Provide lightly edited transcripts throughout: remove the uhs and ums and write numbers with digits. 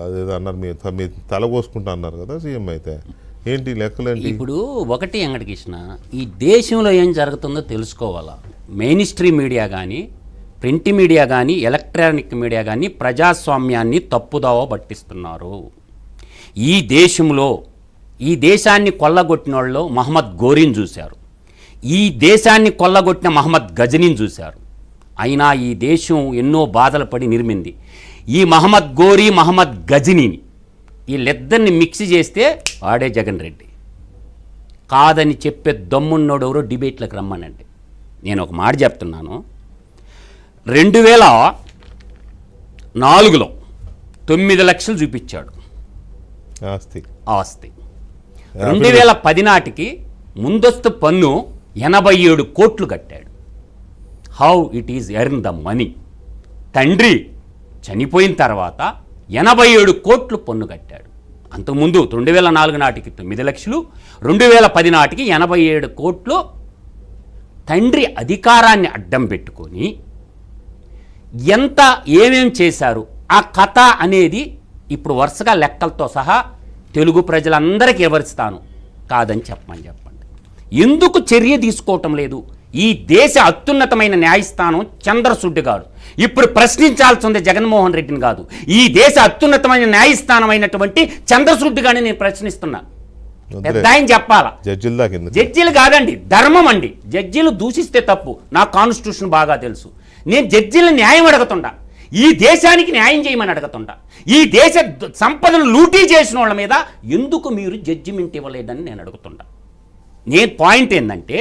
అదేదో అన్నారు, మీ తల కోసుకుంటా అన్నారు కదా సీఎం. అయితే ఏంటి లెక్కలేంటి ఇప్పుడు? ఒకటి వెంకటకృష్ణ, ఈ దేశంలో ఏం జరుగుతుందో తెలుసుకోవాలా. మెయిన్ స్ట్రీమ్ మీడియా కానీ, ప్రింట్ మీడియా కానీ, ఎలక్ట్రానిక్ మీడియా కానీ ప్రజాస్వామ్యాన్ని తప్పుదావ పట్టిస్తున్నారు. ఈ దేశంలో ఈ దేశాన్ని కొల్లగొట్టిన వాళ్ళు మహమ్మద్ గోరీని చూశారు, ఈ దేశాన్ని కొల్లగొట్టిన మహమ్మద్ గజనీని చూశారు. అయినా ఈ దేశం ఎన్నో బాధలు పడి నిర్మింది. ఈ మహమ్మద్ గోరీ, మహమ్మద్ గజనీని వీళ్ళిద్దరిని మిక్స్ చేస్తే వాడే జగన్ రెడ్డి. కాదని చెప్పే దమ్మున్నోడెవరో డిబేట్లకు రమ్మనండి. నేను ఒక మాట చెప్తున్నాను. 2004లో 9 లక్షలు చూపించాడు ఆస్తి. 2010 నాటికి ముందస్తు పన్ను 87 కోట్లు కట్టాడు. How it is earn the money? తండ్రి చనిపోయిన తర్వాత 87 కోట్లు పన్ను కట్టాడు. అంతకుముందు 2004 నాటికి 9 లక్షలు, 2010 నాటికి 87 కోట్లు. తండ్రి అధికారాన్ని అడ్డం పెట్టుకొని ఎంత ఏమేం చేశారు ఆ కథ అనేది ఇప్పుడు వరుసగా లెక్కలతో సహా తెలుగు ప్రజలందరికీ వివరిస్తాను. కాదని చెప్పండి. ఎందుకు చర్య తీసుకోవటం లేదు? ఈ దేశ అత్యున్నతమైన న్యాయస్థానం చంద్రచూడ్ గారు ఇప్పుడు ప్రశ్నించాల్సింది జగన్మోహన్ రెడ్డిని కాదు, ఈ దేశ అత్యున్నతమైన న్యాయస్థానం అయినటువంటి చంద్రచూడ్ గారిని నేను ప్రశ్నిస్తున్నా. పెద్ద ఆయన చెప్పాలా? జడ్జీలు కాదండి, ధర్మం అండి. జడ్జీలు దూషిస్తే తప్పు, నా కాన్స్టిట్యూషన్ బాగా తెలుసు. నేను జడ్జీలను న్యాయం అడుగుతుండా, ఈ దేశానికి న్యాయం చేయమని అడుగుతుండా. ఈ దేశ సంపదను లూటీ చేసిన వాళ్ళ మీద ఎందుకు మీరు జడ్జిమెంట్ ఇవ్వలేదని నేను అడుగుతుండా. నేను పాయింట్ ఏంటంటే,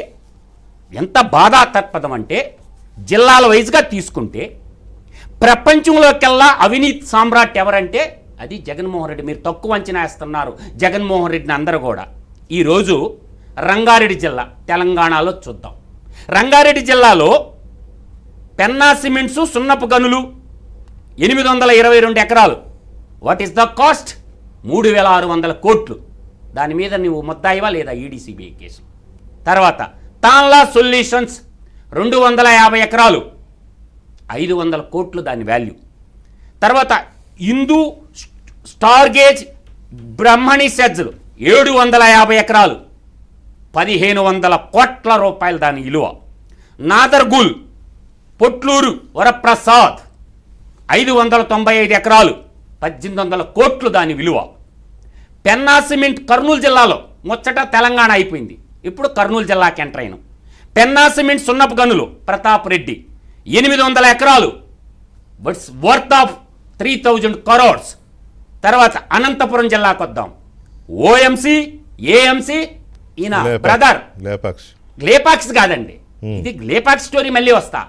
ఎంత బాధాతత్పదం అంటే, జిల్లాల వైజ్గా తీసుకుంటే ప్రపంచంలోకెల్లా అవినీతి సామ్రాట్ ఎవరంటే అది జగన్మోహన్ రెడ్డి. మీరు తక్కువ అంచనా వేస్తున్నారు జగన్మోహన్ రెడ్డిని అందరూ కూడా. ఈరోజు రంగారెడ్డి జిల్లా తెలంగాణలో చూద్దాం. రంగారెడ్డి జిల్లాలో పెన్నా సిమెంట్స్, సున్నపు గనులు 822 ఎకరాలు. What is the cost? 3600 కోట్లు. దాని మీద నువ్వు ముద్దాయివా లేదా? ఈడీసీబీఐ కేసు. తర్వాత తాన్లా సొల్యూషన్స్ 250 ఎకరాలు, 500 కోట్లు దాని వాల్యూ. తర్వాత హిందూ స్టార్గేజ్ బ్రహ్మణి సెజ్లు 750 ఎకరాలు, 1500 కోట్ల రూపాయలు దాని విలువ. నాదర్గుల్ పొట్లూరు వరప్రసాద్ 595 ఎకరాలు, 1800 కోట్లు దాని విలువ. పెన్నా సిమెంట్ కర్నూలు జిల్లాలో ముచ్చట తెలంగాణ అయిపోయింది, ఇప్పుడు కర్నూలు జిల్లాకి ఎంటర్ అయినాం. పెన్నా సిమెంట్ సున్నపు గనులు ప్రతాప్ రెడ్డి 800 ఎకరాలు, బట్స్ వర్త్ ఆఫ్ 3000 crores. తర్వాత అనంతపురం జిల్లాకు వద్దాం. ఓఎంసీ, ఏఎంసీ, ఈయన బ్రదర్ లేపాక్స్ కాదండి, ఇది లేపాక్స్ స్టోరీ మళ్ళీ వస్తా.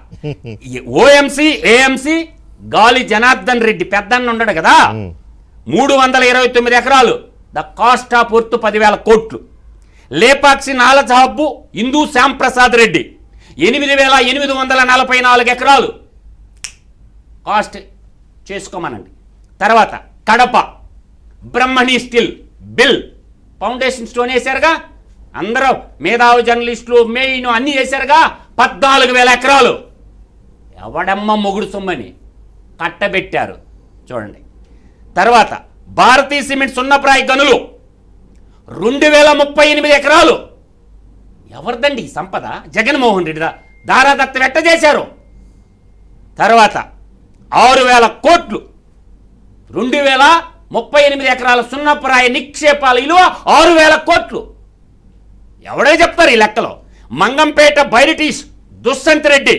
ఓఎంసీ, ఏఎంసీ గాలి జనార్దన్ రెడ్డి పెద్దన్న ఉన్నాడు కదా, 329 ఎకరాలు, ద కాస్ట్ ఆఫ్ వర్త్ 10,000 కోట్లు. లేపాక్షి నాలెడ్జ్ హబ్బు హిందూ శ్యాంప్రసాద్ రెడ్డి 8,844 ఎకరాలు, కాస్ట్ చేసుకోమనండి. తర్వాత Kadapa Brahmani steel mill foundation stone వేశారుగా, అందరూ మేధావి జర్నలిస్టులు మెయిన్ అన్నీ వేశారుగా, 14,000 ఎకరాలు. ఎవడమ్మ మొగుడు సొమ్మని కట్టబెట్టారు చూడండి. తర్వాత భారతీ సిమెంట్ సున్నప్రాయ గనులు 2038 ఎకరాలు. ఎవరిదండి ఈ సంపద? జగన్మోహన్ రెడ్డిదా? దారాదత్త వెట్ట చేశారు. తర్వాత 6,000 కోట్లు, 2038 ఎకరాల సున్నప్రాయ నిక్షేపాల విలువ 6,000 కోట్లు. ఎవడే చెప్తారు ఈ లెక్కలో? మంగంపేట బైరిటీష్ దుస్సంత్ రెడ్డి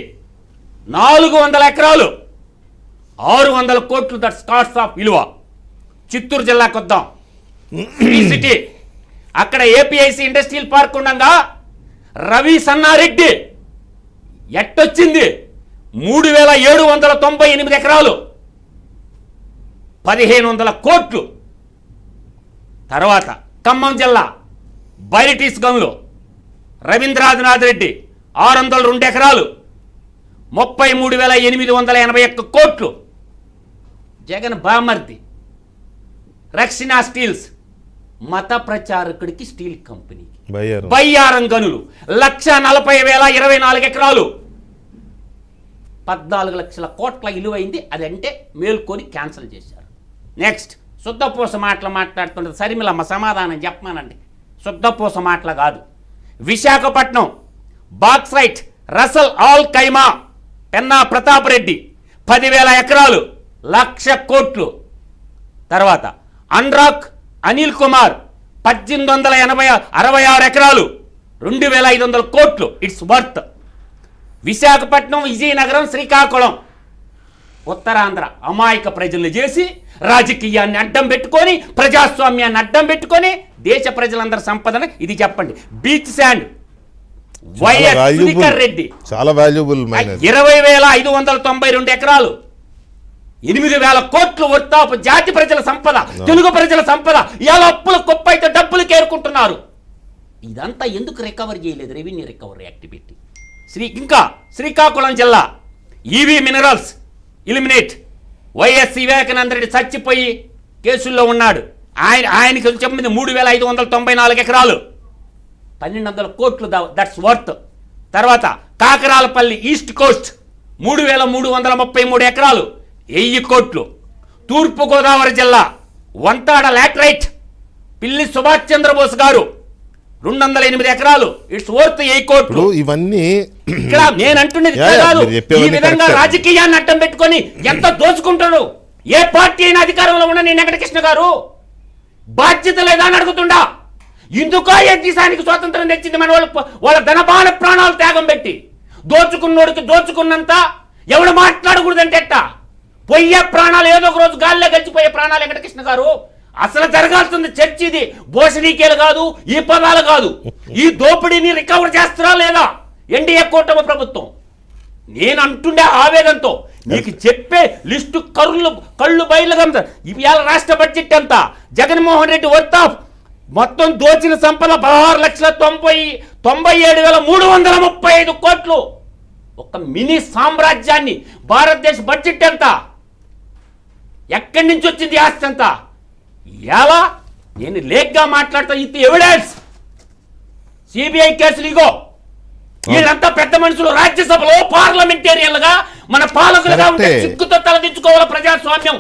400 ఎకరాలు, 600 కోట్లు, దట్స్ కాస్ట్ ఆఫ్ విలువ. చిత్తూరు జిల్లాకు వద్దాం. సిటీ అక్కడ ఏపీఐసి ఇండస్ట్రియల్ పార్క్ ఉండగా రవి సన్నారెడ్డి ఎట్టొచ్చింది 3,798 ఎకరాలు, 1,500 కోట్లు. తర్వాత ఖమ్మం జిల్లా బైరిటీస్ గనులు రవీంద్రనాథ్ రెడ్డి 602 ఎకరాలు, 33,881 కోట్లు. జగన్ బామర్ది రక్షణ స్టీల్స్ మత ప్రచారకుడికి స్టీల్ కంపెనీకి బయ్యారం గనులు 1,40,024 ఎకరాలు, 14 లక్షల కోట్ల విలువైంది. అదంటే మేల్కొని క్యాన్సిల్ చేశారు. నెక్స్ట్ శుద్ధపూస మాటలు మాట్లాడుతుంటే సరిమిలమ్మ సమాధానం చెప్పమానండి. శుద్ధపూస మాటలు కాదు. విశాఖపట్నం బాక్సైట్ రసల్ ఆల్ కైమా పెన్నా ప్రతాప్ రెడ్డి 10,000 ఎకరాలు 1,00,000 కోట్లు. తర్వాత అన్రాక్ అనిల్ కుమార్ 1866 ఎకరాలు 2,500 కోట్లు ఇట్స్ వర్త్. విశాఖపట్నం, విజయనగరం, శ్రీకాకుళం ఉత్తరాంధ్ర అమాయక ప్రజల్ని చేసి రాజకీయాన్ని అడ్డం పెట్టుకొని ప్రజాస్వామ్యాన్ని అడ్డం పెట్టుకొని దేశ ప్రజలందరి సంపదన ఇది చెప్పండి. Beach sand YS Sudhakar Reddy చాలా వాల్యుబుల్ 20,592 ఎకరాలు 8,000 కోట్లు వర్తాపు జాతి ప్రజల సంపద, తెలుగు ప్రజల సంపద. ఇలా అప్పుల కుప్పైతే డబ్బులు కేరుకుంటున్నారు. ఇదంతా ఎందుకు రికవర్ చేయలేదు? రెవెన్యూ రికవరీ యాక్ట్ పెట్టి. ఇంకా శ్రీకాకుళం జిల్లా EV minerals eliminate. YS Vivekananda Reddy చచ్చిపోయి కేసుల్లో ఉన్నాడు. ఆయనకి చెప్పింది 3,594 ఎకరాలు 1,200 కోట్లు దట్స్ వర్త్. తర్వాత కాకరాలపల్లి ఈస్ట్ కోస్ట్ 3,333 ఎకరాలు 1000 కోట్లు. తూర్పుగోదావరి జిల్లా వంతాడ లాటరైట్ పిల్లి సుభాష్ చంద్రబోస్ గారు 208 ఎకరాలు ఇట్స్ వర్త్ 1000 కోట్లు. ఇవన్నీ ఇక్కడ నేను అంటున్నది కాదు. ఈ విధంగా రాజకీయాన్ని అడ్డం పెట్టుకొని ఎంత దోచుకుంటాడు. ఏ పార్టీ అయినా అధికారంలో ఉన్న నేను వెంకటకృష్ణ గారు బాధ్యత లేదా అని అడుగుతుండా. ఇందుకో ఏ దేశానికి స్వాతంత్రం తెచ్చింది మన వాళ్ళ ధనబాన ప్రాణాలు త్యాగం పెట్టి. దోచుకున్నోడికి దోచుకున్నంత ఎవడు మాట్లాడకూడదంటే ఎట్టా? పోయే ప్రాణాలు ఏదో ఒక రోజు గాల్లో గడిచిపోయే ప్రాణాలు వెంకటకృష్ణ గారు. అసలు జరగాల్సింది చర్చ ఇది. భోషణీకేలు కాదు, ఈ పదాలు కాదు. ఈ దోపిడీని రికవర్ చేస్తారా లేదా ఎన్డీఏ కూటమి ప్రభుత్వం? నేను అంటుండే ఆవేదనతో నీకు చెప్పే లిస్టు కళ్ళు బయలుగా. ఇవాళ రాష్ట్ర బడ్జెట్ అంతా జగన్మోహన్ రెడ్డి వర్తాఫ్ మొత్తం దోచిన సంపద 16,97,335 కోట్లు. ఒక మినీ సామ్రాజ్యాన్ని. భారతదేశ బడ్జెట్ ఎంత? ఎక్కడి నుంచి వచ్చింది ఆస్తి అంతా? ఎలా నేను లేక్గా మాట్లాడతా. ఇది ఎవిడెన్స్. సిబిఐ కేసులు ఇగో. వీళ్ళంతా పెద్ద మనుషులు రాజ్యసభలో పార్లమెంటేరియన్లుగా మన పాలకులుగా ఉంటే సిగ్గుతో తలదించుకోవాలి ప్రజాస్వామ్యం.